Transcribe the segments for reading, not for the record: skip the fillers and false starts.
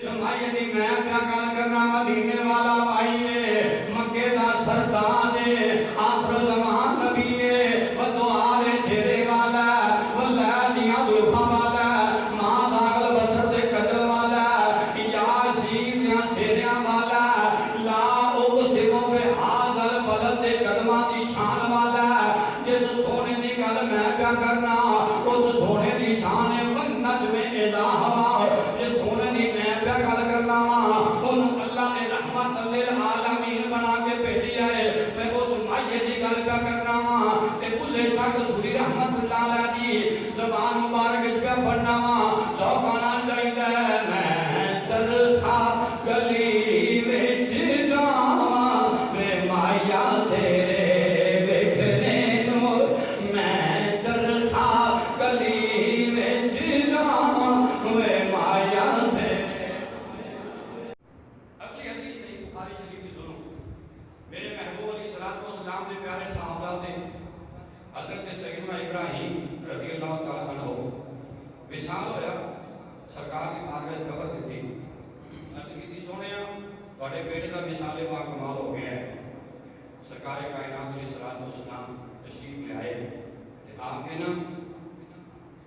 سمائیے میں کیا گل کرنا مدینے والا بھائیے مکے دا سردار آخر زمان نبی و دعا دے چہرے والا و لیلیاں دلفا والا ماں داغل بسر دے قتل والا یاسین یا سیریاں والا لا اقسمو بے حاضر بلد دے قدمہ دی شان والا جس سونے دی گل میں کیا کرنا اس سونے دی شان والنجم اذا ہوا جس سونے دی میں کیا گل کرنا انہوں اللہ نے رحمت للعالمین بنا کے بھیجی ہے میں اس مائیے دی گل کیا کرنا تے بلے شاک سوری رحمت اللہ علیہ دی زبان مبارک اس پہ پڑھنا چوکانا چاہیے میں چرخا گلی وچ جاواں میں مائیا تیرے ویکھنے نو میں چرخا گلی وچ جاواں میں مائیا میرے محبوب علیہ السلام دے پیارے صحابہ حضرت سیدنا ابراہیم رضی اللہ تعالیٰ عنہ وصال ہویا سرکار کی بارگاہ خبر دیتی کی سونیا تھوڑے بیٹے کا وصال با کمال ہو گیا ہے سرکار کائنات علیہ السلام تشریف لے آئے تے آ کے نا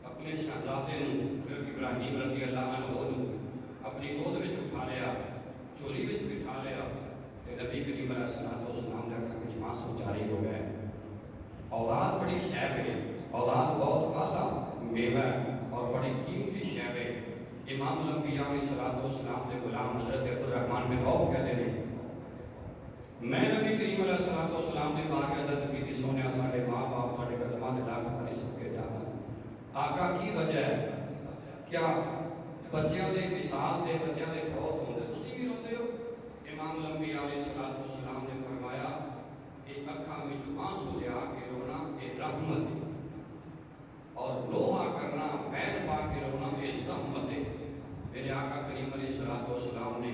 اپنے شہزادے حضرت ابراہیم رضی اللہ عنہ اپنی گود وچ اٹھا لیا چولی وچ بٹھا لیا کہ نبی کریم علیہ السلام نے کہا کہ معصوم جاری ہو گئے اولاد بڑی شے ہے اولاد بہت اعلیٰ میوہ اور بڑی قیمتی شے ہے امام الانبیاء علیہ السلام کے غلام حضرت عبدالرحمن بن عوف کہتے ہیں میں نبی کریم علیہ السلام نے بارگاہ جد کی تھی سونے سارے ماں باپ بڑے قدمان لاکھ ہماری سب کے جانا آقا کی وجہ ہے کیا بچیاں دے مثال دے بچیاں دے فوت ہوندے تسی بھی روندے ہو امام الانبیاء علیہ السلام نے فرمایا کہ اکھاں وچ آنسو لیا کے رونا یہ رحمت ہے اور لوہا کرنا بین پا کے رونا یہ زحمت ہے میرے آقا کریم علیہ السلام نے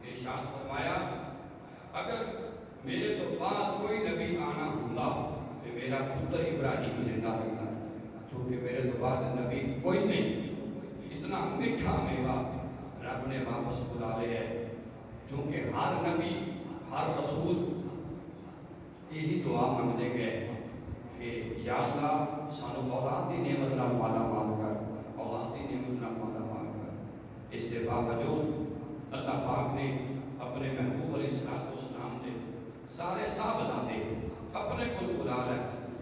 ارشاد فرمایا اگر میرے تو بعد کوئی نبی آنا ہوندا تو میرا پتر ابراہیم زندہ رہتا چونکہ میرے تو بعد نبی کوئی نہیں اتنا میٹھا میوہ رب نے واپس بلا لیا ہے چونکہ ہر نبی ہر رسول یہی دعا مانگتے گئے کہ یا اللہ سانو اولاد دی نعمت نال مالا مال کر اولاد دی نعمت نال مالا مال کر اس کے باوجود اللہ پاک نے اپنے محبوب علیہ السلام نے سارے صاحبزادے اپنے کو بلا لے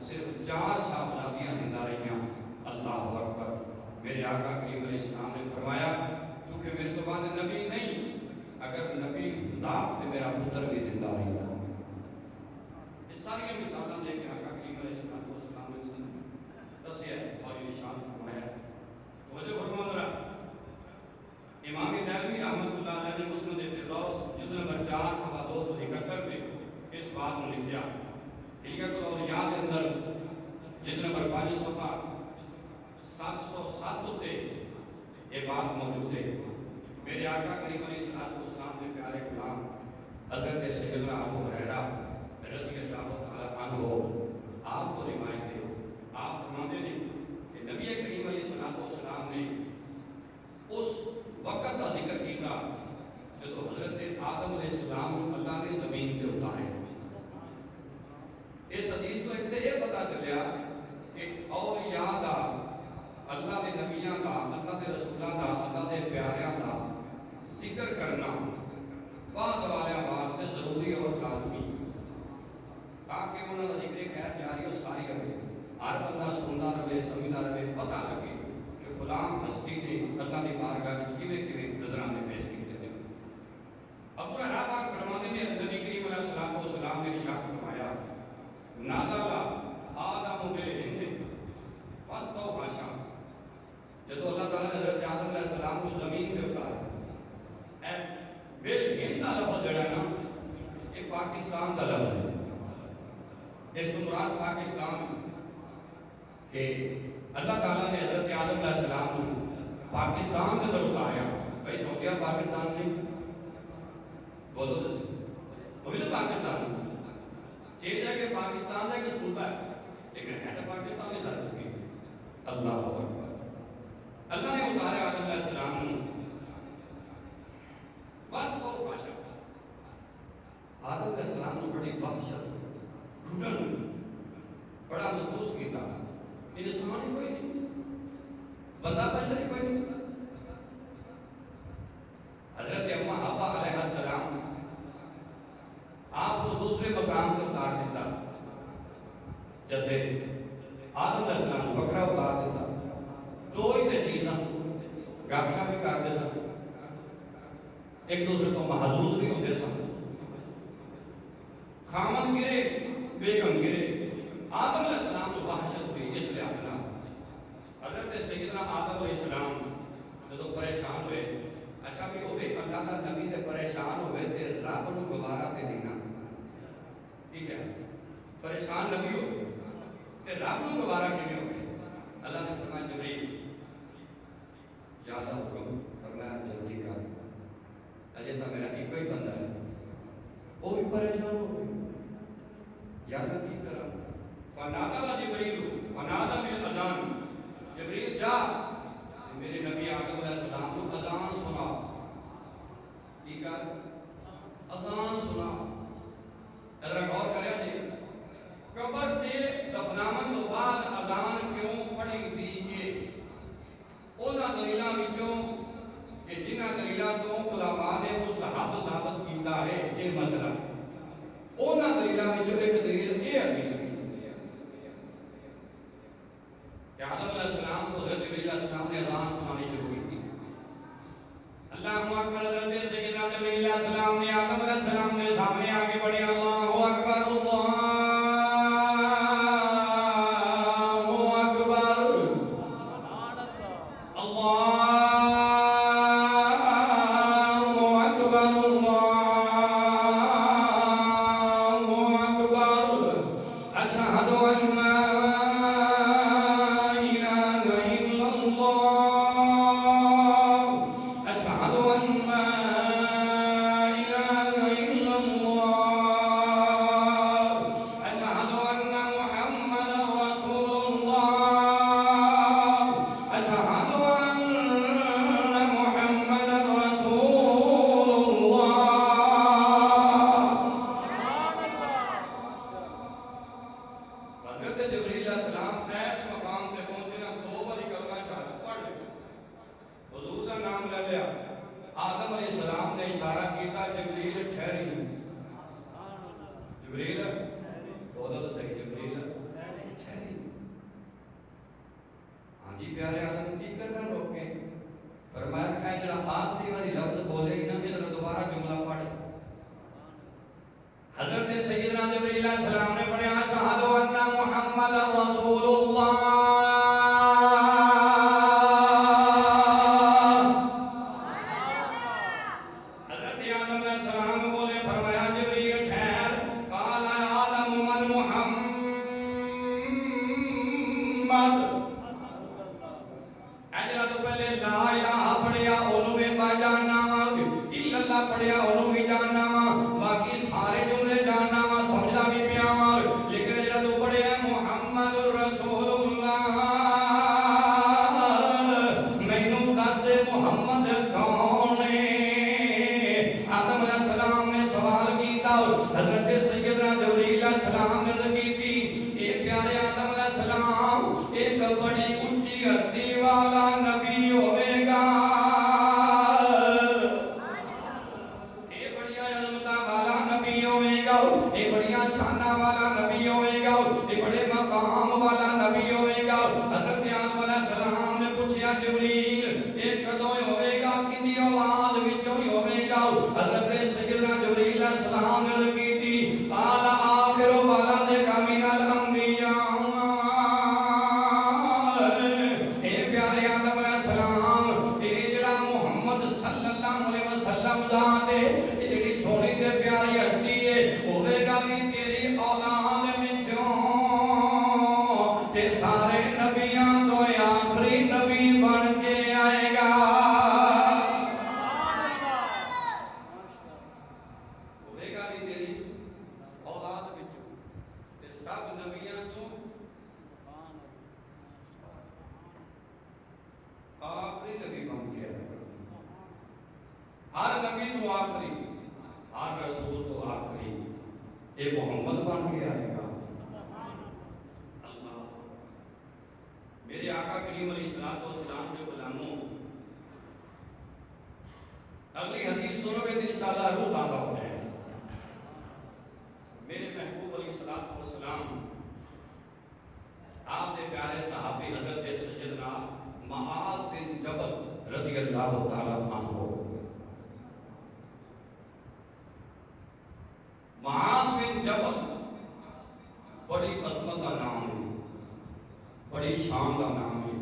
صرف 4 صاحبزادیاں زندہ رہیاں اللہ اکبر میرے آقا کریم علیہ السلام نے فرمایا چونکہ میرے تو بعد نبی نہیں اگر نبی ہوندا تو میرا پتر بھی زندہ رہتا اس ساری مثالیں لے کے آقا کریم علیہ السلام نے دسیا اور ارشاد فرمایا توجہ فرما ذرا امام دہلوی رحمۃ اللہ علیہ نے مسند فردوس جلد نمبر 4 صفحہ 271 پہ اس بات کو لکھیا حلیۃ الاولیاء کے اندر جلد نمبر 5 صفحہ 707 تے یہ بات موجود ہے میرے آقا کریم علیہ السلام کے پیارے غلام حضرت سیدنا ابو ہریرہ رضی اللہ تعالیٰ عنہ آپ کو روایت ہے آپ فرماتے ہیں کہ نبی کریم علیہ السلام نے اس وقت کا ذکر کیا جب حضرت آدم علیہ السلام اللہ نے زمین پہ اتارے اس حدیث کو ایک یہ پتا چلیا کہ اولیاء دا اللہ دے نبیاں دا اللہ دے رسولاں دا اللہ دے پیاریاں دا ذکر کرنا بعد والے واسطے ضروری اور لازمی تاکہ انہوں نے ذکر خیر جاری اور ساری رہے ہر بندہ سنتا رہے سمجھتا رہے پتہ لگے کہ فلاں ہستی نے اللہ کی بارگاہ وچ کیویں نظرانے پیش کیتے ہیں ابو ہریرہ پاک فرماتے ہیں نبی کریم علیہ السلام نے ارشاد فرمایا نازل آدم بالہند فاستوحش جب اللہ تعالیٰ نے حضرت آدم علیہ السلام کو زمین پہ اتارا بالہند کا لفظ جڑا ہے نا یہ پاکستان کا لفظ ہے اس کو مراد پاکستان کہ اللہ تعالیٰ نے حضرت آدم علیہ السلام کو پاکستان کے اندر اتاریا بھائی سعودیہ پاکستان نہیں بولو تو وہ بھی تو پاکستان چاہیے کہ پاکستان کا ایک صوبہ ہے لیکن ہے تو پاکستان ہی سارے چکی اللہ اکبر اللہ نے اتارے آدم علیہ السلام آدم علیہ السلام نے بڑی وحشت گھٹن بڑا محسوس کیتا انسان ہی کوئی نہیں بندہ بشر ہی کوئی نہیں حضرت اماں حوا علیہ السلام آپ کو دوسرے مقام پر اتار دیتا جدے آدم علیہ السلام وکرا اتار دیتا دو ہی تے چیزاں گپ شپ بھی کرتے سن ایک دوسرے تو محظوظ نہیں ہوتے سن خامن گرے بیگم گرے آدم علیہ السلام کو وحشت ہوئی اس لحاظ نہ حضرت سیدنا آدم علیہ السلام جدو پریشان ہوئے اچھا بھی ہوئے اللہ کا نبی تے پریشان ہوئے تے رب نو گوارا تے دینا ٹھیک ہے پریشان نبی ہوئے تے رب نو گوارا کیویں ہوئے اللہ نے فرمایا جبریل یا اللہ حکم فرمایا جلدی کر اجے تو میرا ایک ہی بندہ ہے وہ بھی پریشان ہو گئے یا اللہ کی کرا فنادہ جبریل فنادہ بالاذان جبریل جا میرے نبی آدم علیہ السلام کو اذان سنا کی کر اذان سنا ذرا غور کریا جی قبر تے دفناون تو بعد اذان کیوں پڑھی دیئے انہاں دلیلاں وچوں کہ جنہاں دلیلاں تو علماء نے مستحب ثابت کیتا ہے یہ مسئلہ انہاں دلیلاں وچوں ایک دلیل یہ حدیث ہے کہ آدم علیہ السلام کو حضرت جبریل علیہ السلام نے اذان سنانی شروع کی تھی اللہ اکبر حضرت سیدنا جبریل علیہ السلام نے آدم علیہ السلام نے سامنے آگے بڑھے اللہ اکبر اللہ اکبر ہر رسول تو آخری اے محمد بن کے آئے گا۔ اللہ میرے آقا کریم علیہ السلام کے غلاموں، اگلی حدیث سنو گے تو انشاءاللہ روح تازہ ہو جائے گا۔ میرے محبوب علیہ السلام آپ نے پیارے صحابی حضرت سیدنا معاذ بن جبل رضی اللہ تعالیٰ عنہ، معاذ بن جبل بڑی عظمت کا نام ہے، بڑی شان کا نام ہے۔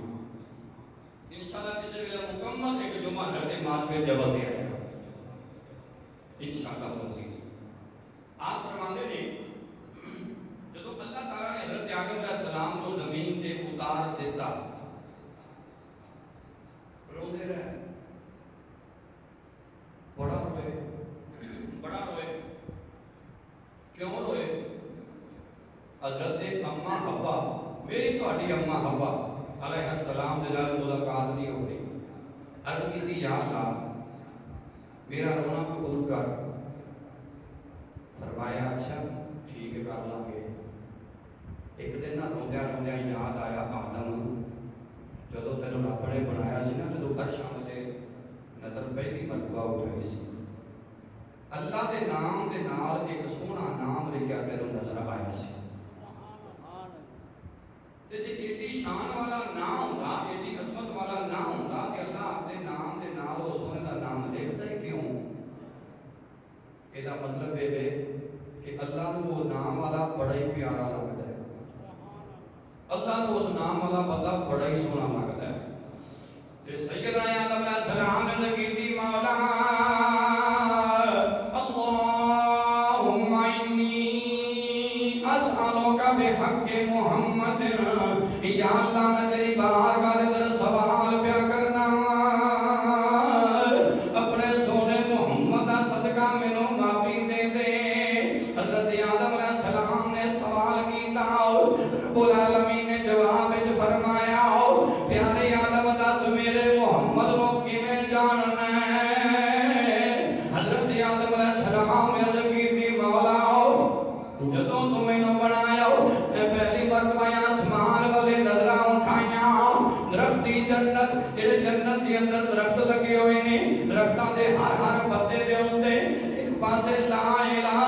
انشاءاللہ کسی ویلے مکمل ایک جمعہ حضرت معاذ بن جبل دے آئے گا انشاءاللہ عزیز۔ آپ فرماندے نے جدو اللہ تعالیٰ نے حضرت آدم علیہ السلام کو زمین تے اتار دیتا، روندے رہے، بڑا روئے، کیوں روئے؟ حضرت اماں حوا، میری تہاڈی اماں حوا علیہ السلام دے نال ملاقات نہیں ہو رہی۔ عرض کیتی یا اللہ میرا رونا قبول کر۔ فرمایا اچھا ٹھیک ہے کر لیں گے۔ ایک دن نہ روندیاں یاد آیا آدم، جدو تینوں رب نے بنایا سی نا، جدو عرشاں تے نظر پہلی مرتبہ اٹھائی سی، اللہ دے نام دے نال ایک سونا نام لکھیا تینوں نظر آیا سی۔ تے جے ایڈی شان والا نام ہوندا، ایڈی عظمت والا نام ہوندا تے اللہ اپنے نام دے نال اس سونے دا نام لکھدا ہی کیوں؟ یہ مطلب یہ ہے کہ اللہ کو وہ نام والا بڑا ہی پیارا لگتا ہے، اللہ کو اس نام والا بندہ بڑا ہی سونا لگتا ہے۔ تے سیدنا آدم علیہ السلام نے کیتی مولا اللہم انی اسألوک بحق محمد، یا اللہ میں تیری بارگاہ کے اندر سوال پیا کرنا، اپنے سونے محمد دا صدقہ مینوں معافی دے دے۔ حضرت آدم علیہ السلام نے سوال کیتا، رب العالمین نے جواب وچ فرمایا پیارے آدم دس میرے محمد نو کیویں جاننا ہے؟ حضرت آدم علیہ السلام نے عرض کیتی مولا جدوں تو مینوں بنایا میں پہلی مرتبہ آسمان والے نظراں اٹھائیاں، درختی جنت جڑے جنت دے اندر درخت لگے ہوئے نے، درختاں دے ہر پتے دے اوتے ایک پاسے لا الہ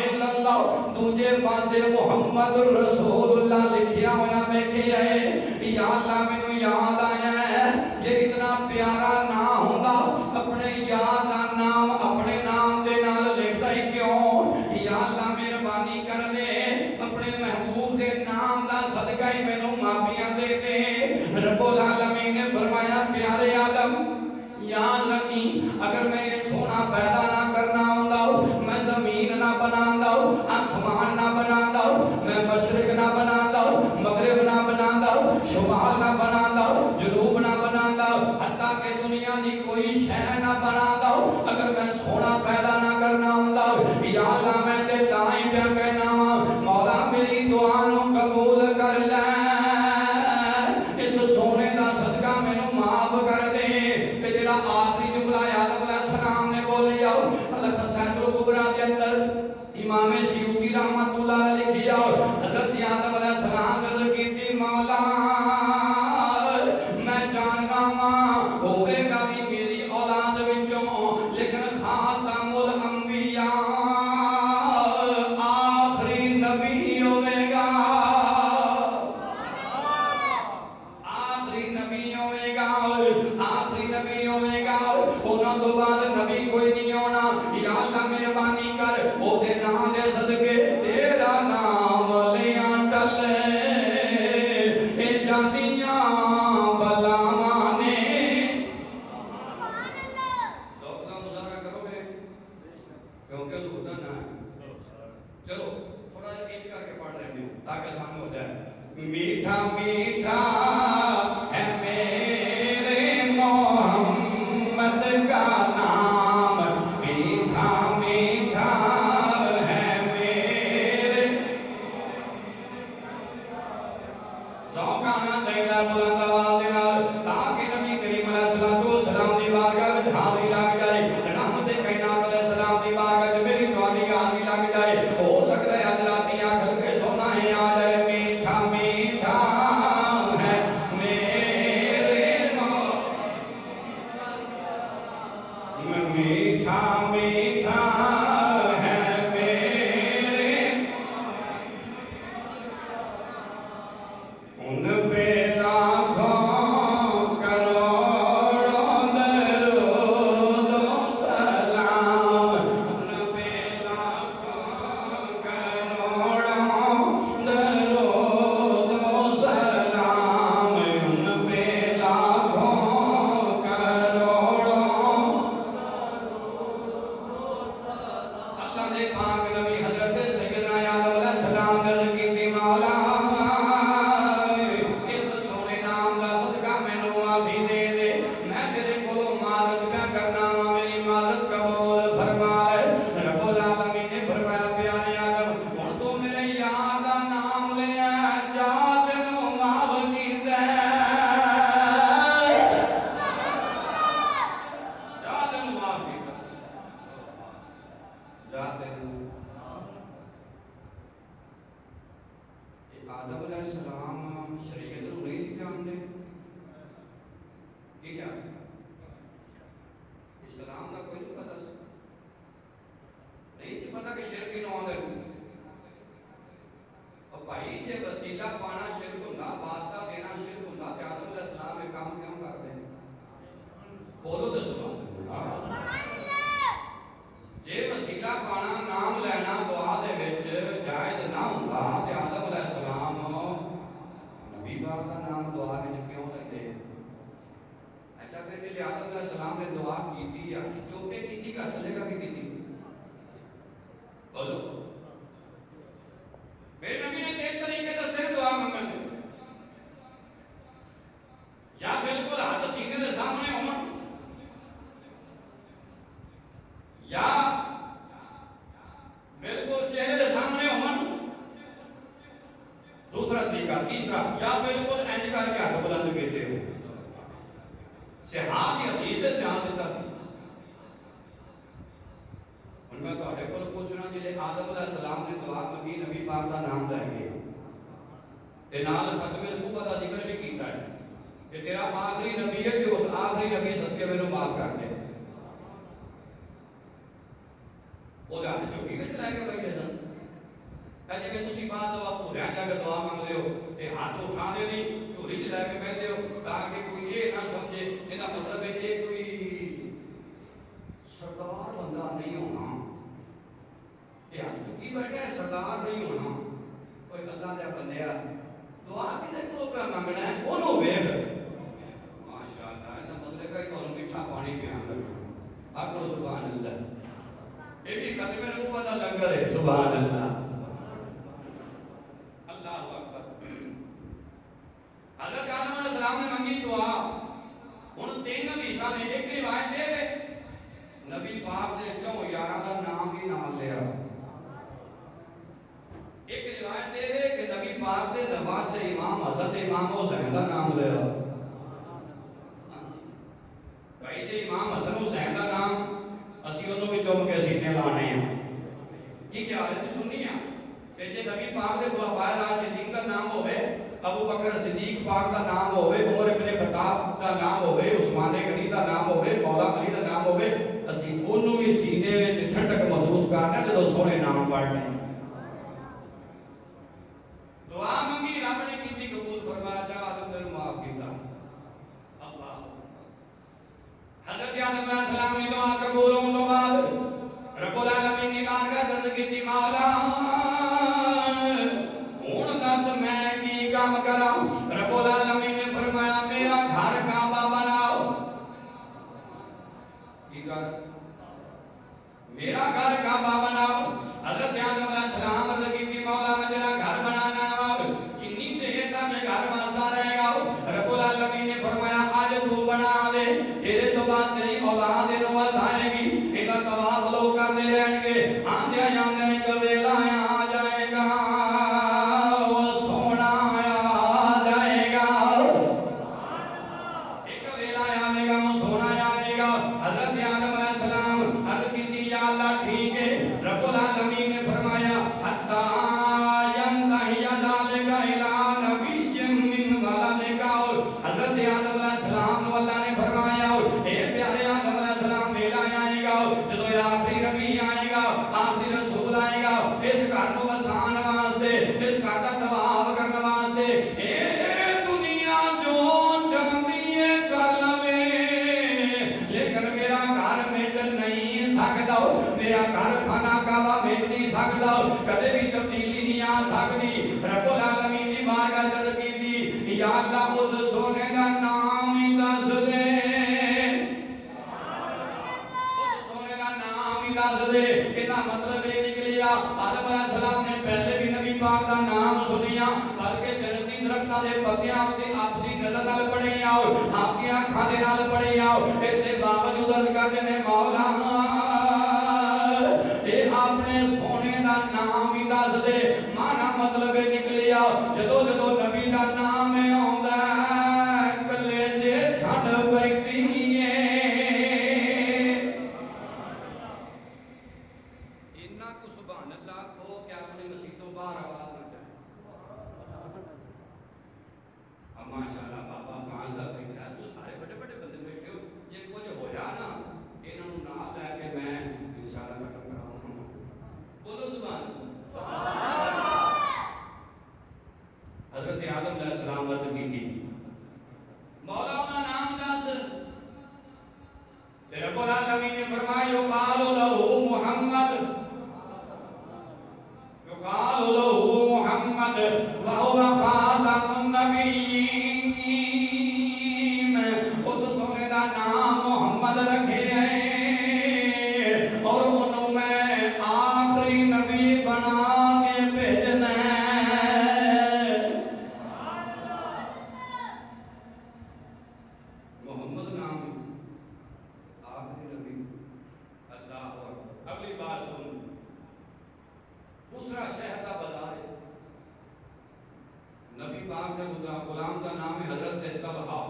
الا اللہ، دوجے پاسے محمد رسول اللہ لکھیا ہویا ویکھیا ہے۔ یا اللہ مینوں یاد آیا ہے جے اتنا پیارا نام ہوندا اپنے یار دا نام اپنے نام دے نال لکھدا ہی کیوں؟ یا اللہ مہربانی کر دے، اپنے محبوب دے نام دا صدقہ ہی مینوں معافیاں دے دے۔ رب العالمین نے فرمایا پیارے آدم یاد رکھی اگر میں یہ سونا پیدا نہ کرنا ہوندا، میں زمین نہ بناندا، آسمان نہ بناندا، میں مشرق نہ بناندا، مغرب نہ بناندا، شمال نہ بناندا، جنوب نہ بناندا، حتیٰ کہ دنیا دی کوئی شے نہ بناندا، اگر میں سونا پیدا نہ کرنا ہوندا، یا اللہ میں تے تائیں پیا کہنا مولا میری دعا نو قبول کر لے، اس سونے دا صدقہ مینوں معاف کر دے۔ کہ جڑا آخری جملہ آدم علیہ السلام نے بولیا الخصائص الکبریٰ کے اندر امام سیوطی رحمۃ اللہ نے لکھیا، حضرت آدم علیہ السلام نے عرض کیتی مولا میں جاننا وا ہوے گا بھی میری اولاد وچوں، لیکن خاتم الانبیاء آخری نبی ہوے گا، آخری نبی ہوے گا، آخری نبی ہوے گا، انہاں تو بعد نبی کوئی نہیں ہونا۔ یا اللہ مہربانی کر او دے نام دے صدقے تیرا نام لیاں ٹلے اے جاندیاں بلاواں نے۔ ذوق کا مظاہرہ کرو گے کیونکہ حضور دا نام ہے۔ چلو تھوڑا جا ایک کر کے پڑھ رہے ہیں تاکہ سامنے ہو جائے۔ میٹھا میٹھا ہے میرے محمد کا نام، میٹھا میٹھا ہے میرے، ذوق آنا چاہیے بلند آواز نال تاکہ نبی کریم علیہ السلام دی بارگاہ وچ حاضری لگ جائے، رحمت کائنات علیہ السلام دی بارگاہ وچ میری میٹھا میٹھا ہے میرے ان پہ لاکھوں کروڑوں درود و سلام ان پہ لاکھوں کروڑوں درود و سلام ان پہ لاکھوں کروڑوں اللہ دے پاک نبی حضرت سیدنا آدم علیہ السلام نے عرض کی تھی مولا اس سونے نام دا صدقہ مینوں معافی دے دے میں تیرے کولوں معذرت پیا کرنا وا میری معذرت قبول فرما لے رب العالمین نے فرمایا پیارے آدم ہن تو میرے یار دا نام لیا جا تینوں معاف کیتا جا تینوں معاف کیتا جا تینوں آدم علیہ السلام شریعت نو نہیں سی جانتے یہ کیا اسلام کا کوئی نہیں پتا نہیں سی پتا کہ شرک نو آدھے اور بھائی جے وسیلہ پانا شرک ہوندہ واسطہ دینا شرک ہوندہ کہ آدم علیہ السلام ایک کام کیوں کرتے ہیں بولو تو سبحان اللہ جے وسیلہ پانا نام لینا دعا دے وچ جائز نہ ہوندہ تے آدم علیہ السلام نبی پاک دا نام دعا وچ کیوں لیندے اچھا پھر جے آدم علیہ السلام نے دعا کیتی یا چوکے کیتی کا چلے گا کہ کیتی بولو میرے نبی نے تین طریقے دسے دعا منگن یا بالکل ہاتھ سینے دے سامنے ہون یا بالکل چہرے دے سامنے ہون دوسرا طریقہ تیسرا یا بالکل اینج کر کے ہاتھ بلند کیتے ہو صحات ہی حدیث سے صحات دیتا تھی ان میں تو آٹھے کو پوچھنا جلے آدم علیہ السلام نے دعا منگی نبی پاک دا نام لے گئے تے نال ختم نبوت دا ذکر بھی کیتا ہے کہ تیرا آخری نبی ہے کہ اس آخری نبی صدقے میں معاف کر دے وہ ہاتھ چوکی میں چلائے گا بھائی جیسا جی میں تسی بعد دعا پوریا جا کے دعا مانگ لے ہو تے ہاتھ اٹھا دے نہیں چوری چلائے کے بیٹھ دے ہو تاکہ کوئی یہ نہ سمجھے یہ مطلب ہے کہ کوئی سردار بندہ نہیں ہونا یہ ہاتھ چکی بیٹھے ہے سردار نہیں ہونا کوئی اللہ دے بندیا دعا کدے کو پہ مانگنا ہے انہوں ویگ ماشاءاللہ یہ مطلب ہے کہ انہوں میٹھا پانی پیان لگا آپ کو سبحان اللہ یہ بھی ختم نبوت دا لنگر ہے سبحان اللہ اللہ اکبر حضرت آدم علیہ السلام نے منگی دعا ان تین نبی نے ایک روایت دے گئے نبی پاک دے چوں یارہ دا نام ہی نام لیا ایک روایت دے گئے کہ نبی پاک دے نواز سے امام حضرت امام حسین دا نام لیا کئی دے امام حسن حسین دا نام اسی انہوں بھی چوم کے سینے لانے ہیں کی کیا ایسی سننی ہے کہ جے نبی پاک دے خلفائے راشدین دا نام ہوئے ابو بکر صدیق پاک دا نام ہوئے عمر ابن خطاب دا نام ہوئے عثمان غنی دا نام ہوئے مولا علی دا نام ہوئے اسی انہوں بھی سینے میں ٹھنڈک محسوس کرنے جدو سونے نام پڑھنے دعا منگی رب نے کیتی قبول فرمایا جا آدم نے معاف کیتا اللہ حضرت آدم علیہ السلام نے دعا قبول ہون تو بعد رب العالمین کی بارگاہ درد کیتی مولا ہن دس میں کی کام کراں رب العالمین نے فرمایا میرا گھر کعبہ بناؤ کی کر میرا گھر کعبہ بناؤ حضرت آدم علیہ السلام عرض کیتی مولا میں تیرا گھر بنانا جنی دیر تک میں گھر واسطہ رہے گا رب العالمین نے فرمایا آج تو بنا دے تیرے تو بعد تیری اولاد نواز آئے گی انہاں طواف لوگ کرتے رہیں گے آندے آندے ایک ویلا آ جائے گا وہ سونا آ جائے گا ایک ویلا آئے گا وہ سونا آئے گا حضرت آدم علیہ السلام عرض کی یا اللہ ٹھیک ہے رب العالمین نے فرمایا حتی ینتہی ذالک الی نبی من ولدک حضرت آدم علیہ السلام اللہ نے فرمایا اے پیارے آدم علیہ السلام ویلا آئے جدو آخری نبی آئے گا آخری رسول آئے گا اس گھر کو وسان واسطے اس گھر کا طواف کرنے واسطے اے دنیا جو چاہتی ہے کر لوے لیکن میرا گھر مٹ نہیں سکتا میرا گھر خانہ کعبہ مٹ نہیں سکتا کدے بھی تبدیلی نہیں آ سکتی رب العالمین دی بارگاہ جد کیتی یا اللہ اس سونے دا نام ہی دس دے دس دے اتنا مطلب یہ نکلیا آدم علیہ السلام نے پہلے بھی نبی پاک دا نام سنیا بلکہ جنتی درختہ دے پتیاں اپنی نظر نال پڑے آؤ آپ کی آنکھاں دے نال پڑے آؤ اس دے باوجود عرض کرتے نے مولا اے اپنے سونے دا نام ہی دس دے مانا مطلب یہ نکلیا جدو جدو نبی دا نام آندا کلے جے چھڑ پیندی ہے ماشاءاللہ بابا خان صاحب بیٹھا تو سارے بڑے بڑے بندے بیٹھے ہو جے کچھ ہویا نا انہاں نوں نام لے کے میں انشاءاللہ ختم کراؤں بولو سبحان اللہ حضرت آدم علیہ السلام عرض کی تھی مولا کا نام دس تے رب العالمین نے فرمایا یقال لہ محمد یقال لہ محمد وهو خاتم النبیین اس سونے دا نام محمد رکھے ہیں اور انہوں میں آخری نبی بنا کے بھیجنا ہے محمد نام آخری نبی اللہ اکبر اگلی بات سن دوسرا شہر کا بازار ہے نبی پاک کا غلام کا نام ہے حضرت طلحہ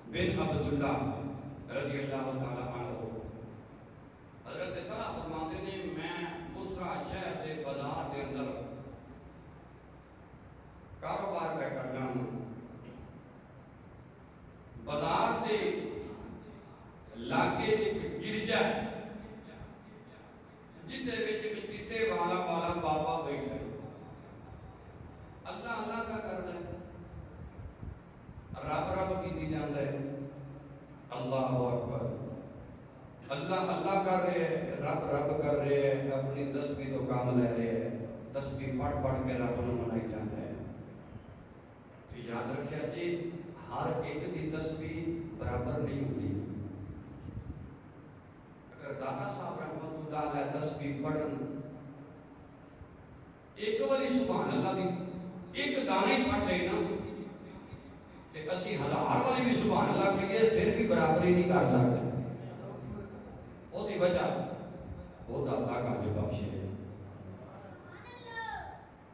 بن عبداللہ رضی اللہ تعالیٰ عنہ حضرت طلحہ فرماتے نے میں بصرہ شہر کے بازار کے اندر کاروبار پہ کرنا ہوں بازار کے لاگے ایک گرجا ہے جتے وچ ایک چٹے والا بابا بیٹھا ہے اللہ اللہ کا کرتا ہے رب رب کی دی جاندہ ہے اللہ اکبر اللہ اللہ کر رہے ہیں رب رب کر رہے ہیں اپنی تسبیح تو کام لے رہے ہیں تسبیح پڑھ پڑھ کے رب نے منائی جاندہ ہے تو یاد رکھیا جی ہر ایک کی تسبیح برابر نہیں ہوتی اگر دادا صاحب رحمت اللہ علیہ تسبیح پڑھن ایک باری سبحان اللہ دی ایک دانے پڑھ لینا کہ اسی ہزار والی بھی سبحان اللہ کہیے پھر بھی برابری نہیں کر سکتے وہ دی وجہ وہ داتا کا جو بخش ہے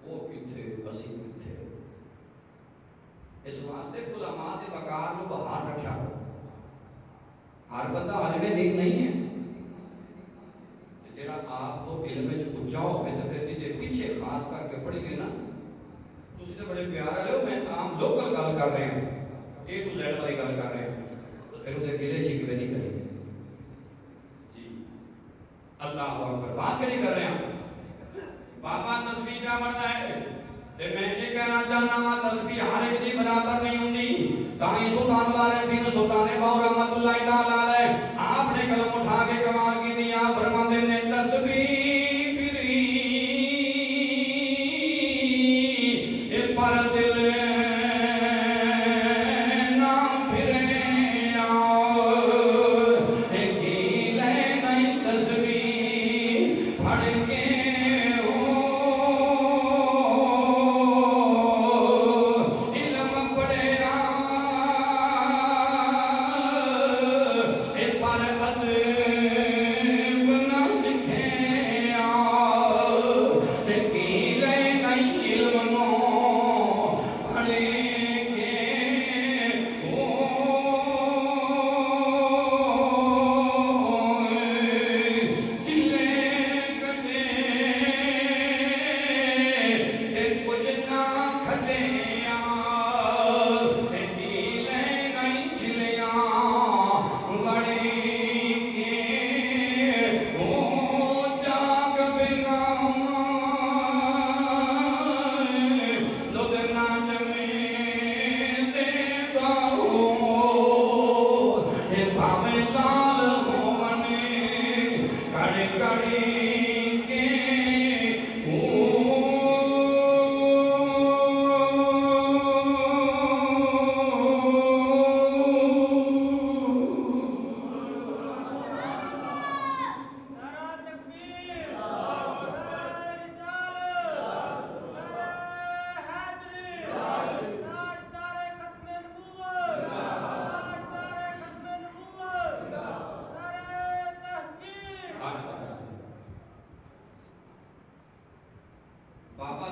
وہ کتھے اسی کتھے اس واسطے علماء دے وقار کو بہار رکھا ہر بندہ عالم دین نہیں ہے جڑا آپ تو علم وچ اونچا ہوے تے پھر جے پیچھے خاص کر کے پڑھی گئے نا تسی تے بڑے پیار والے ہو میں عام لوکل گل کر رہے ہوں اے ٹو زیڈ والی گل کر رہے ہوں پھر اودے گلے شکوے نہیں کرے گے جی اللہ اکبر بات کری کر رہے ہیں بابا تسبیح پہ مرنا ہے تے میں یہ کہنا چاہنا ہوں تسبیح ہر ایک دی برابر نہیں ہوندی تائی سلطان العارفین سلطان باو رحمت اللہ تعالی علیہ آپ نے قلم اٹھا کے کمال کی دیا فرماتے نے تسبیح پری اے پر دل نام پھرے آؤ اے کھیلے نہیں تسبیح پھڑ کے پر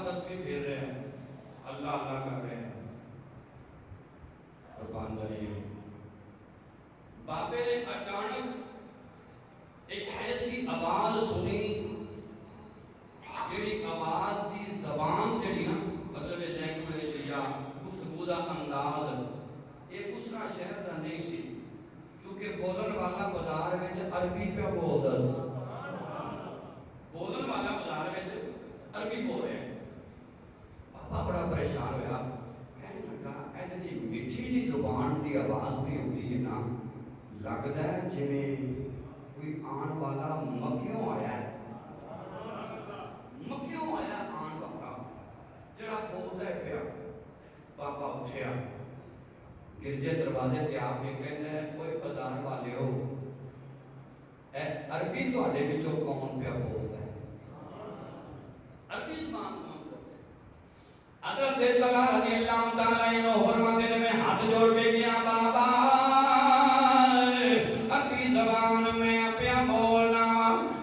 تسبیح پھیر رہے ہیں، اللہ اللہ کر رہے ہیں، قربان جائیے۔ بابے نے اچانک ایک ایسی آواز سنی، جڑی آواز دی زبان جڑی نا، مطلب لینگویج یا گفتگو دا انداز یہ دوسرا شہر دا نہیں سی، کیونکہ بولن والا بازار وچ عربی پہ بولدا سی، بولن والا بازار وچ عربی بول رہا ہے۔ بابا بڑا پریشان ہوا، کہنے لگا اے جی میٹھی جی زبان دی آواز بھی ہوتی ہے نا، لگتا ہے جویں کوئی آن والا مکیوں آیا ہے، مکیوں آیا آن والا جڑا بولدا ہے پیا۔ بابا اٹھیا، گرجے دروازے تے آ کے کہندا ہے کوئی بازار والے ہو، اے عربی تواڈے وچوں کون پیا بولدا ہے؟ عربی زبان کون بولدا ہے؟ حضرت طلحہ رضی اللہ تعالی عنہ فرماتے ہیں میں ہاتھ جوڑ کے گیا، بابا عربی زبان میں پیا بولنا۔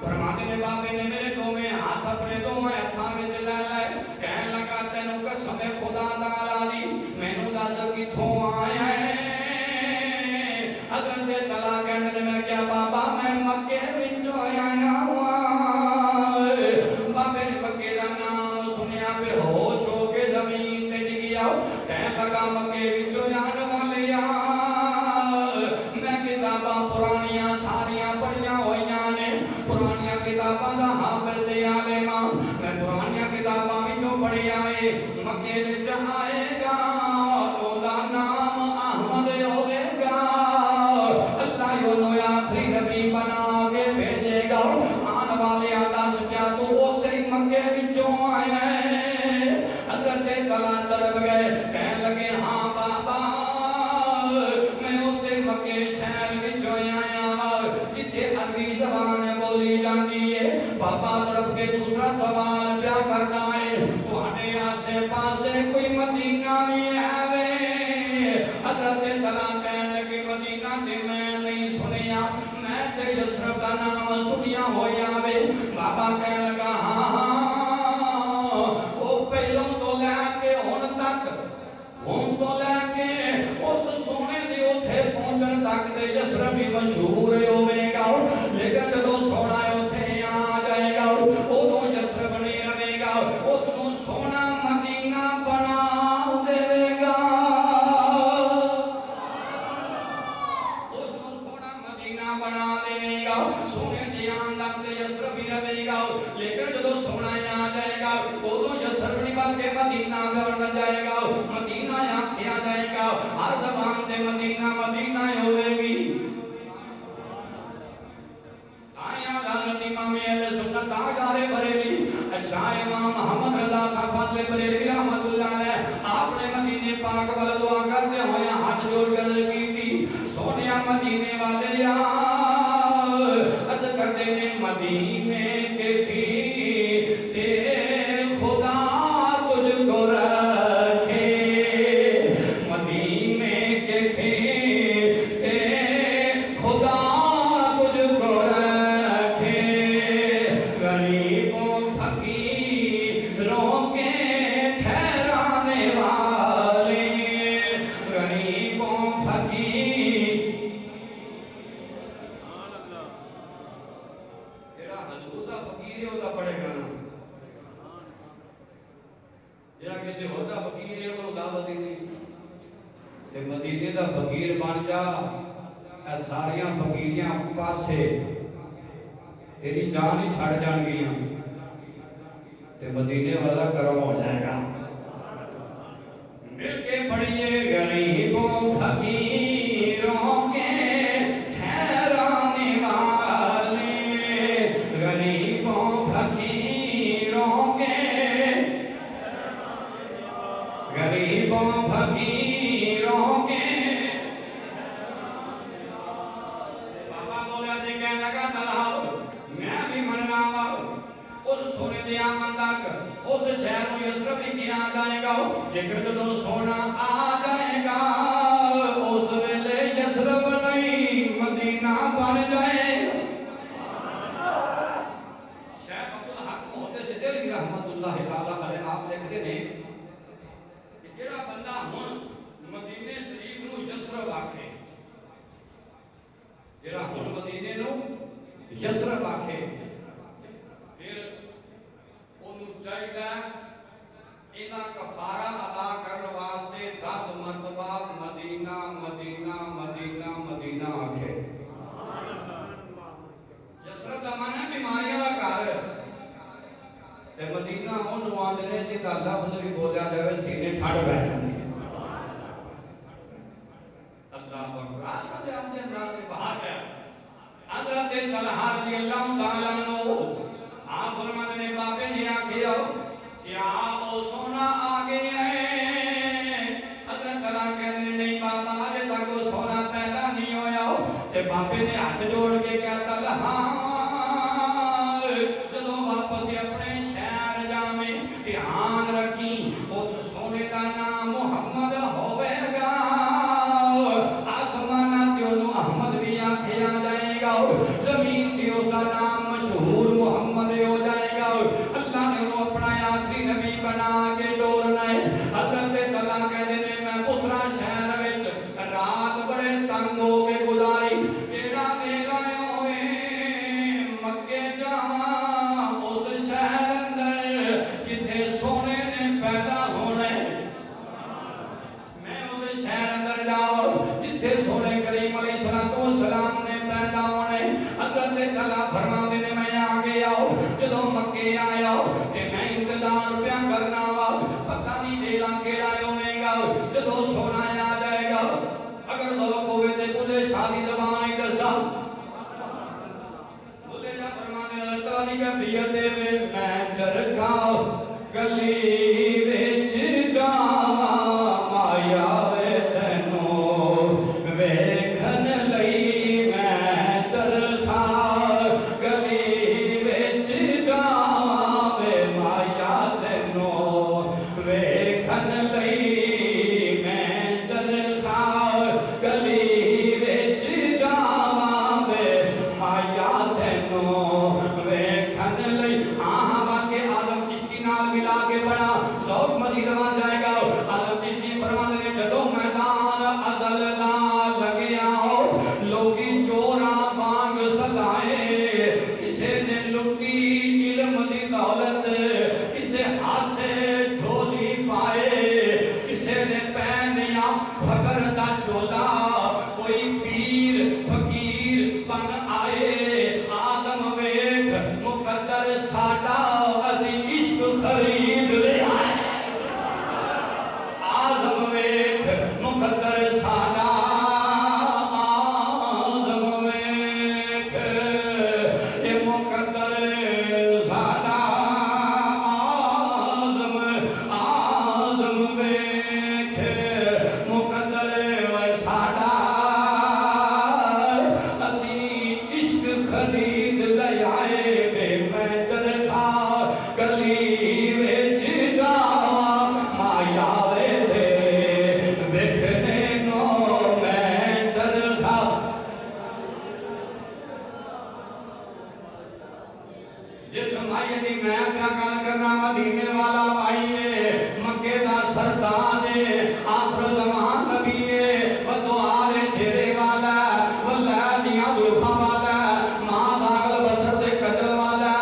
فرماتے ہیں بابے نے میرے دوویں ہاتھ اپنے دوویں ہتھاں وچ لے لے، کہن لگا تینوں قسم خدا تعالی دی مینوں دس کتھوں آیا ہے؟ حضرت طلحہ کہنے میں کیا بابا میں مکے وچوں آیا ہوا۔ بابے نے مکے دا نام سنیا پہ ہوش ہو کے زمین تے ڈگیا، کہن لگا مکے وچوں آن والیا میں کتاباں پرانیاں ساریاں پڑھیاں ہوئیاں نے، پرانیاں کتاباں دا حافظ تے عالم، میں پرانیاں کتاباں وچوں پڑھیا ہے، مکے وچ آئے گا اوندا نام احمد ہوے گا، اللہ اونوں آخری نبی بنا کے بھیجے گا۔ آن والے دس کیا تو اسی مکے وچوں آیا ہے؟ حضرت طلحہ طرف گئے، کہنے لگے ہاں بابا میں اسی مکے شہر وچوں آیا ہوں جتھے عربی زبان بولی جاتی ہے۔ بابا طرف کے دوسرا سوال پیا کرنا ہے، تواڈے آسے پاسے کوئی مدینہ بھی ہے؟ حضرت طلحہ کہنے لگے مدینہ تے میں نہیں سنیا، میں تے یثرب دا نام سنیا ہویا وے۔ بابا کہنے لگا ہاں ہاں او پہلوں تو لے کے ہن تو لے کے اس سونے دے اوتھے پہنچن تک تے یثرب بھی مشہور ہوے گا، لیکن جدوں سونا اوتھے آ جائے گا اودوں یثرب نہیں رہے گا، اس نوں سونا مدینہ بنا دے گا، اس نوں سونا مدینہ بنا دے گا، سونے دی آمد تے یثرب بھی رہے گا، لیکن جدوں سونا آ جائے گا اودوں یثرب نہیں بلکہ مدینہ بن جائے گا، مدینہ آکھیا جائے گا، ہر زبان تے مدینہ مدینہ ہوے گی۔ آیا حضرت امام اہل سنت آگارے بریلی شاہ امام محمد رضا خان فاضل بریلوی رحمت اللہ علیہ، آپ نے مدینے پاک والا دعا کرتے ہوئے ہاتھ جوڑ کر کی تھی، سونیا مدینے والے یا عرض کرتے نے مدینے کے کھی تے خدا تجھ کو رکھے، مدینے کے کھی تے خدا تجھ کو رکھے، غریبوں فقیروں کے ٹھہرانے والے، غریبوں فقیر جڑا حضور دا فقیر ہے وہ دا پڑھے گا نا، جڑا کسی اور دا فقیر ہے وہ دعوت ہی نہیں، تے مدینے دا فقیر بن جا، اے ساریاں فقیریاں پاسے تیری جان ہی چھڑ جان گیاں تے مدینے والا کرم ہو جائے گا۔ مل کے پڑھیے غریبوں فقیروں کے ٹھہرانے والے، غریبوں فقیروں کے، غریبوں فقیروں کے، بابا بولا دے کہنے لگا طلحہ میں بھی مننا وا، اس سونے دے آمن تک اس شہر میں یثرب بھی کیا جائے گا، لیکن جدوں سونا آ جائے گا اس ویلے یثرب نہیں مدینہ بن جائے گا۔ شیخ عبدالحق محدث دہلوی رحمت اللہ تعالی علیہ آپ نے یسرب آکھے پھر انہوں چاہیے انہاں کفارہ ادا کرنے واسطے 10 مرتبہ مدینہ مدینہ مدینہ مدینہ آکھے یسرب دا معنی بیماریاں دا گھر تے مدینہ انہوں آدھے نے جنہا لفظ بھی بولیا جائے سینے ٹھاڑ بیٹھ جانے اللہ اکبر آسکا دے ہم دے انداز میں باہر گیا حضرت طلحہ رضی اللہ تعالیٰ عنہ آپ فرمانے نے باپے نے آکھیا کیا وہ سونا آگے آئے حضرت طلحہ کہنے نہیں بابا آجے تک وہ سونا پیدا نہیں ہویا تے باپے نے ہاتھ جوڑ کے کیا طلحہ جدو واپس اپنے شہر جامے دھیان رکھی اس سونے کا نام محمد ہوئے گا آسمانہ تیونو احمد بھی آنکھیں آ جائے گا زمین تیو اس کا نام مشہور محمد ہو جائے گا اللہ نے انہوں اپنا آخری نبی بنا کے ڈورنا ہے حضرت طلحہ کہتے ہیں میں بسرا شہر وچ رات بڑے تنگ ہو کے گزاری کیڑا میلہ ہوئے مکے جاواں اس شہر اندر جتھے سونے نے پیدا ہونے میں اس شہر اندر جاؤ جتھے سونے کریم علیہ السلام نے پیدا ہونے حضرت طلحہ فرما دینے میں آگے آؤ جدو مکے آیا کہ میں انتظار پیا کرنا وا پتہ نہیں دیلا کیڑا ہوئے گا جدو سونا آ جائے گا اگر ذوق ہوئے تے بلے شادی زبان ایک دسا بلے جا فرمانے اللہ تعالیٰ کی کیفیت میں چرکا گلی وچ گاواں مایا وے تینوں ویکھن لئی میں چرکا گلی وچ گاواں وے مایا تینوں ویکھن لئی میں چرکا گلی وچ گاواں وے مایا تینوں ویکھن لئی ہاں باقی آدم چشتی نال ملا کے بڑا ذوق مزید بن جائے گا آدم چشتی فرمانے نے جدو میدان عدل دا لگیا ہو لوگی چورا بانگ سدائے کسے نے لٹی علم دی دولت کسے ہاسے جھولی پائے کسے نے پہنیا فقر دا چولا کوئی پیر فقیر بن آئے آدم ویکھ مقدر ساڈا اسی عشق خرید لے آئے آدم ویکھ مقدر ساڈا آدم ویکھ اے مقدر ساڈا آدم ویکھ مقدر ساڈا اسی عشق خرید لے آئے وے میں چرکا گلی وچ گاواں مایا وے تیرے ویکھنے نو میں چرکا جس مائی دی میں پیا گل کرنا مدینے والا مائی ہے مکے دا سردار ہے آخر زمان نبی ہے دعا دے چہرے والا واللہ دیاں زلفاں والا ماں داغل بسر دے کجل والا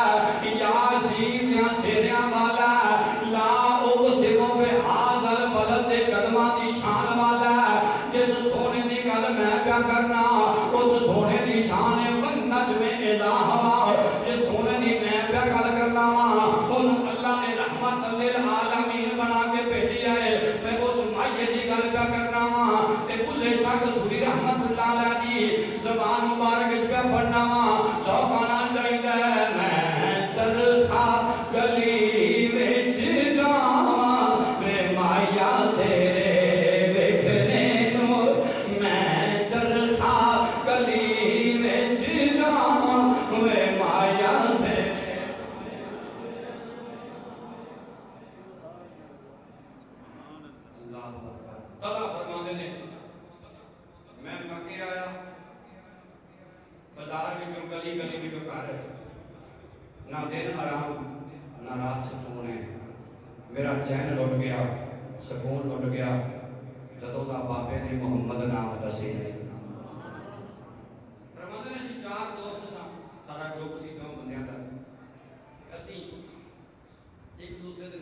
یاسین دیاں سیریاں والا لا اقسموں پہ حاضر بلد دے قدمہ دی شان والا جس سونے دی گل میں پیا کرنا اس سونے دی شان بن نجم الہ جس سونے دی میں پیا گل کرنا انہوں اللہ نے رحمت للعالمین بنا کے بھیجی ہے میں اس مائیے دی گل پیا کرنا تے بلے شاہ کسوری رحمت اللہ علیہ دی زبان مبارک اس پہ پڑھنا چوکانا چاہیے میں چرکا گلی وچ گاواں وے مایا تیرے ویکھنے نو میں چرکا گلی وچ گاواں وے مایا تیرے اللہ اکبر طلحہ فرماتے نے میں مکے آیا بازار وچوں گلی گلی وچوں گھر نہ دن آرام نہ رات سکون ہے میرا چین لٹ گیا سکون لٹ گیا جدوں دا بابے نے محمد نام دسے فرماتے نے 4 دوست سن سارا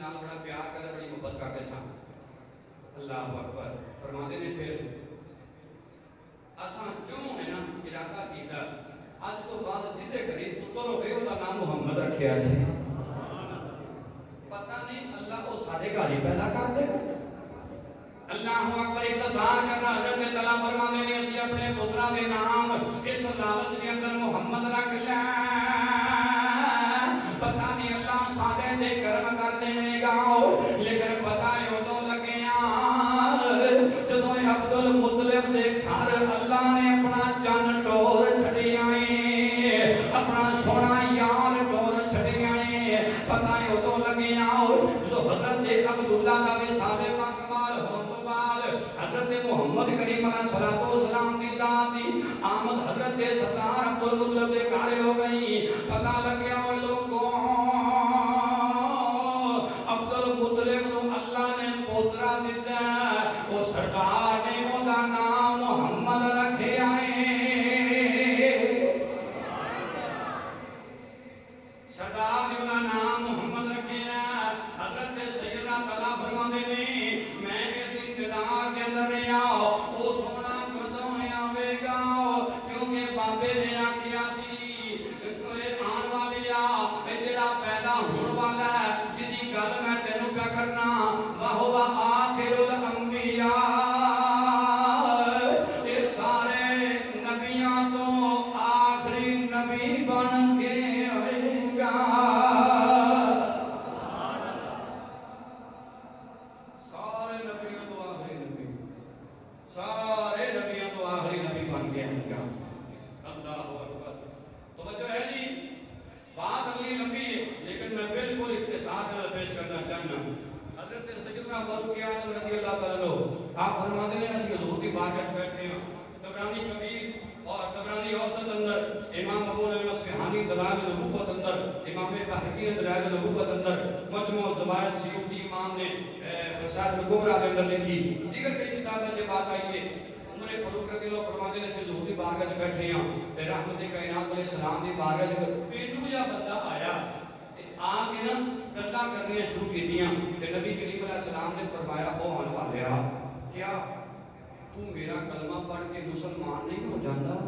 نال بڑا پیار کرتے بڑی محبت کرتے سن اللہ اکبر فرماتے نے پھر اساں چوں ہے نا ارادہ کیتا اج تو بعد جدے قریب پتر ہوئے وہ نام محمد رکھیا جائے پتہ نہیں اللہ وہ سارے گھر ہی پیدا کر دے اللہ اکبر اختصار کرنا حضرت تعالیٰ فرمانے نے اسی اپنے پترا دے نام اس لالچ کے اندر محمد رکھ لیا پتہ نہیں اللہ سارے دے کرم کر دے گا لیکن پتہ ہے ادوں لگے جدوں عبد المطلب دے گھر اللہ نے اپنا چن ٹور چھڑی آئے اپنا سونا یار ٹور چھڑی آئے پتہ ہے ادوں لگے جو حضرت عبداللہ کا وصال پاکمال ہون تو بعد حضرت محمد کریم علیہ السلام کی ذات دی آمد حضرت سردار عبد المطلب دے گھر ہو گئی پتہ لگیا وہ لوگوں عبد المطلب نو اللہ نے پوترا دیتا وہ سردار نے وہ دا نام محمد رکھے آئے سردار نے وہ دا نام محمد رکھے حضرت سیدنا طلع فرماندے نے میں اس انتظار کے اندر رہا وہ سونا کردوں آوے گا کیونکہ بابے نے آکھیا سی آن والی جڑا پیدا ہون والا ہے جدی گل میں تینوں پیا کرنا وَهُوَ آخِرُ الْأَنْبِيَاءِ یہ سارے نبیاں تو آخری نبی بن کے آئے گا سارے نبیوں تو آخری نبی بن کے آئے گا اللہ اکبر توجہ ہے جی بات اگلی لمبی ہے لیکن میں بالکل اختصار میں پیش کرنا چاہنا حضرت سیدنا فاروق اعظم رضی اللہ تعالیٰ عنہ آپ فرماتے ہیں اسی حضور کی بارگاہ بیٹھے ہیں طبرانی کبیر اور طبرانی اوسط اندر امام ابو الاصفہانی دلائل النبوت اندر امام بہقی نے دلائل النبوت اندر مجموع الزوائد سیوطی امام نے خصائص الکبریٰ کے اندر لکھی دیگر کئی کتابیں سے بات آئی ہے عمر فاروق رضی اللہ فرماتے ہیں حضور کی بارگاہ سے بیٹھے ہیں تے رحمت کائنات علیہ السلام کی بارگاہ سے پینڈو یا بندہ آیا تے آ کے نا گلاں کرنی شروع کیتیاں تے نبی کریم علیہ السلام نے فرمایا او آن والیا کیا تو میرا کلمہ پڑھ کے مسلمان نہیں ہو جاتا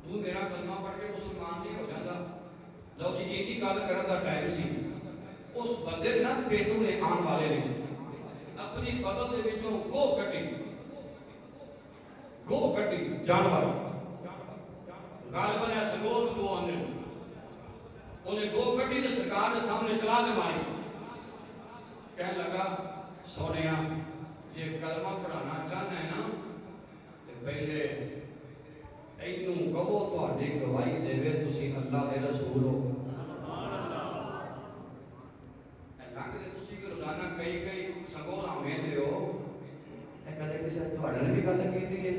تو میرا کلمہ پڑھ کے مسلمان نہیں ہو جاتا لو جی یہ گل کرن دا ٹائم سی اس بندے نا پینڈو نے آن والے نے اپنی بدل دے وچوں گو کٹی جانور غالباً ہے سنگول دو آنے انہیں گو کٹی دے سرکار دے سامنے چلا دے ماری کہنے لگا سونیا جے کلمہ پڑھانا چاہنا ہے نا تو پہلے اینوں کہو تو آڈے گواہی دے وے تسی اللہ دے رسول ہو اللہ کے تسی کہ روزانہ کئی سنگول آمین دے ہو کہتے کسی تھوڑے نے بھی گل کی تھی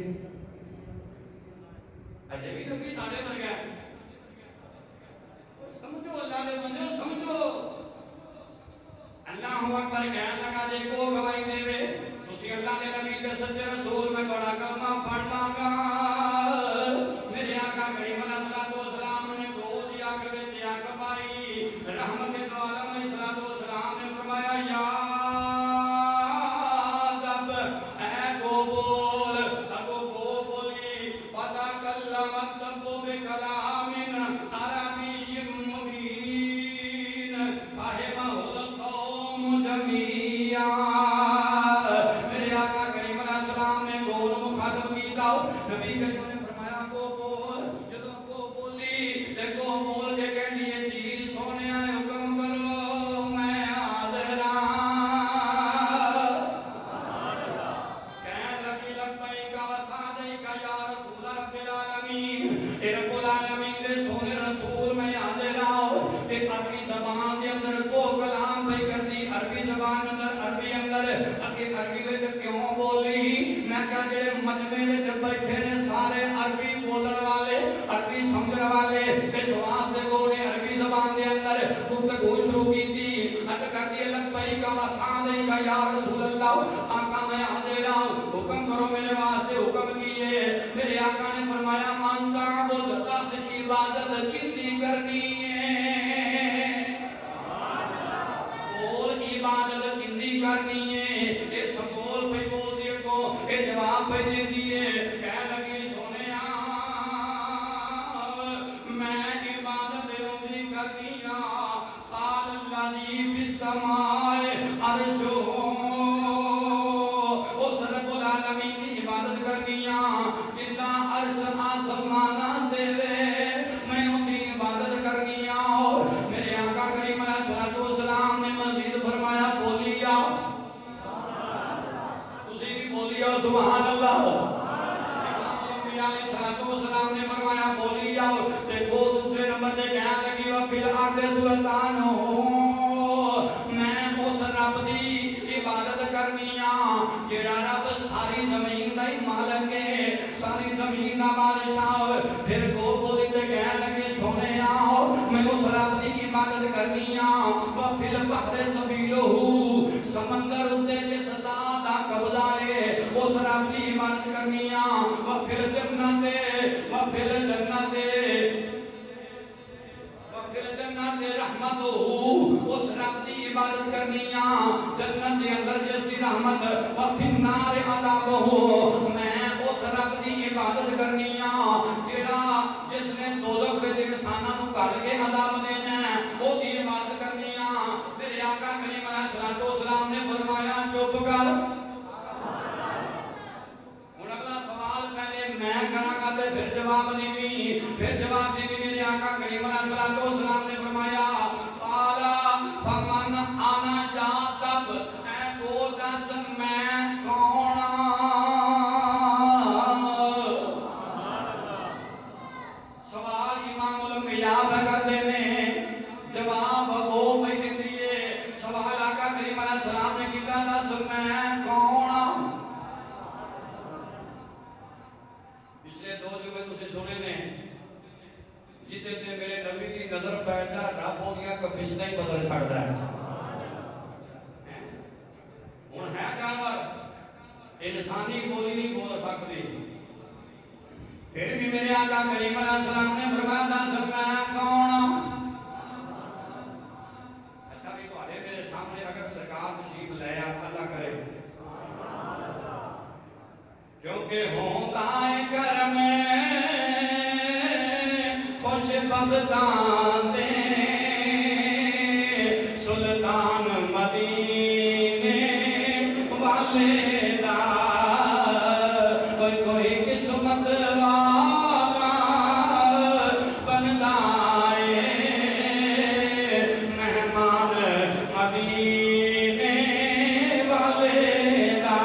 اجے بھی نبی سارے مر گئے سمجھو اللہ نے بندے سمجھو اللہ اکبر کہنے لگا جے کو گواہی دے وے تسی اللہ نے نبی دے سچے رسول میں بڑا کلمہ پڑھ لاں گا میرے آقا کریم علیہ السلام نے گود دیا کے وچ آنکھ پائی رحمت دو عالم علیہ السلام نے فرمایا یا نبی کریم نے فرمایا کو بول جدوں کو بولی تے کو بول کے کہنی ہے جی سونیا حکم کرو میں حاضر کہنے لگی لبیک و سعدیک یا رسول رب العالمین اے رب العالمین دے سونے رسول میں حاضر تے عربی زبان دے اندر کو کلام پہ کرنی عربی زبان اندر اکی عربی وچ کیوں بولی میں کہا جڑے مجمع وچ بیٹھے نے سارے عربی بولن والے عربی سمجھن والے اس واسطے کو نے عربی زبان دے اندر گفتگو شروع کی تھی عرض کر دی لبیک و سعدیک یا رسول اللہ آقا میں حاضر ہوں حکم کرو میرے واسطے حکم کیے میرے آقا نے فرمایا من تعبد دس عبادت کتنی کرنی ہے عبادت کرنی آ وفی البحر سبیلہ سمندر اتے جس ذات دا قبضہ ہے اس رب دی عبادت کرنی آ وفی الجنت رحمتہ اس رب دی عبادت کرنی آ جنت دے اندر جس دی رحمت وفی النار عذابہ میں اس رب دی عبادت کرنی آ جس نے دوزخ وچ انساناں نوں کڈ کے عذاب دینا ہے او دی عبادت کرنی آ میرے آقا کریم علیہ الصلوۃ والسلام نے فرمایا چپ کر ہن اگلا سوال پہلے میں کراں گا تے پھر جواب دیویں میرے آقا کریم علیہ الصلوۃ والسلام نے فرمایا قال فمن انا جاتب اے تو دس میں کون سوال امام الانبیاء کر دینے جواب وہ پہ دیندی ہے سوال آقا کریم علیہ السلام نے کیتا دس میں کون پچھلے دو جمعے تسی سنے نے جتے تے میرے نبی دی نظر پیدا رب اودیاں کفیجتاں ہی بدل چھڑدا ہے ہن ہے جانور انسانی بولی نہیں بول سکدی پھر بھی میرے آقا کریم علیہ السلام نے فرمایا دس میں کون اچھا بھی تہاڈے میرے سامنے اگر سرکار تشریف لے آ اللہ کرے کیونکہ ہوتا ہے کرم خوش بختاں دے سلطان مدینے والے دا کوئی قسمت والا بندہ مہمان مدینے والے دا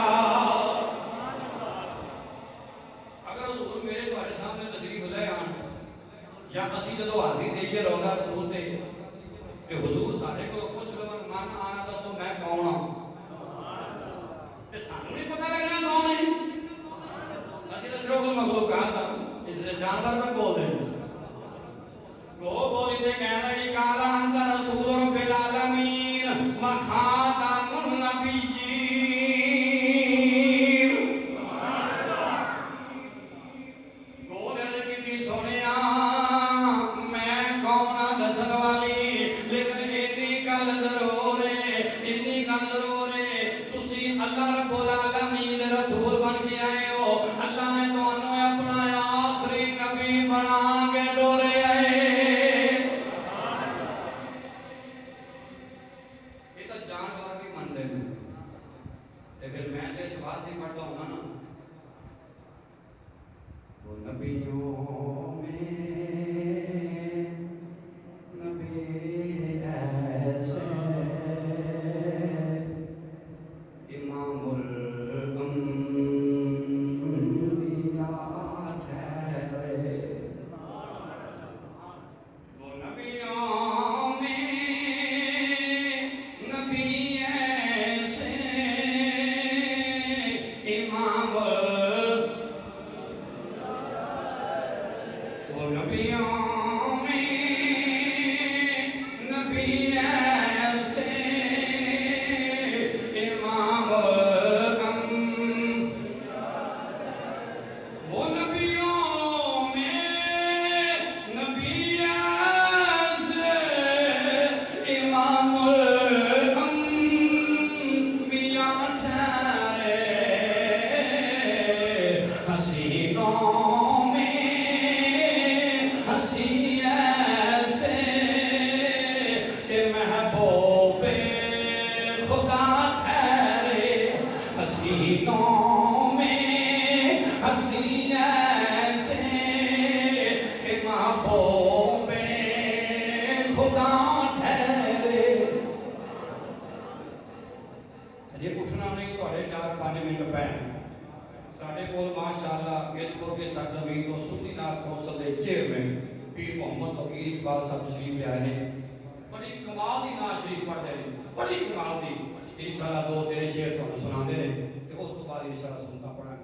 اگر حضور میرے تہاڈے سامنے تشریف لے آن یا اسی جدو حاضری دئیے روضہ رسول تے کہ حضور ساڈے کو پوچھ لو من آنا دسو میں کون ہاں تے سانوں نہیں پتہ لگنا کون ہے اسی تے صرف مخلوقات ہاں اس لیے جانور میں بول دیں وہ بولی تے کہنے لگی قال انت رسول رب العالمین و خاتم النبیین بول لگی دی سونیا اللہ رب العالمین رسول بن کے آئے ہو اللہ نے تو انہوں اپنا آخری نبی بنا کے ڈورے آئے یہ تو جانور بھی من دے میں تے پھر میں تے شباز نہیں پڑھتا ہوں نا وہ نبیوں میں نبی ایسے ساڈے کول ماشاءاللہ گجپور کے سرزمین تو سنی نات کونسل دے چیئرمین پیر محمد توقیر اقبال صاحب تشریف لے آئے نے بڑی کمال دی نعت شریف پڑھتے ہیں بڑی کمال دی انشاءاللہ دو تیرے شعر تو سنا دے رہے تے اس کو بعد انشاءاللہ سنتا پڑھا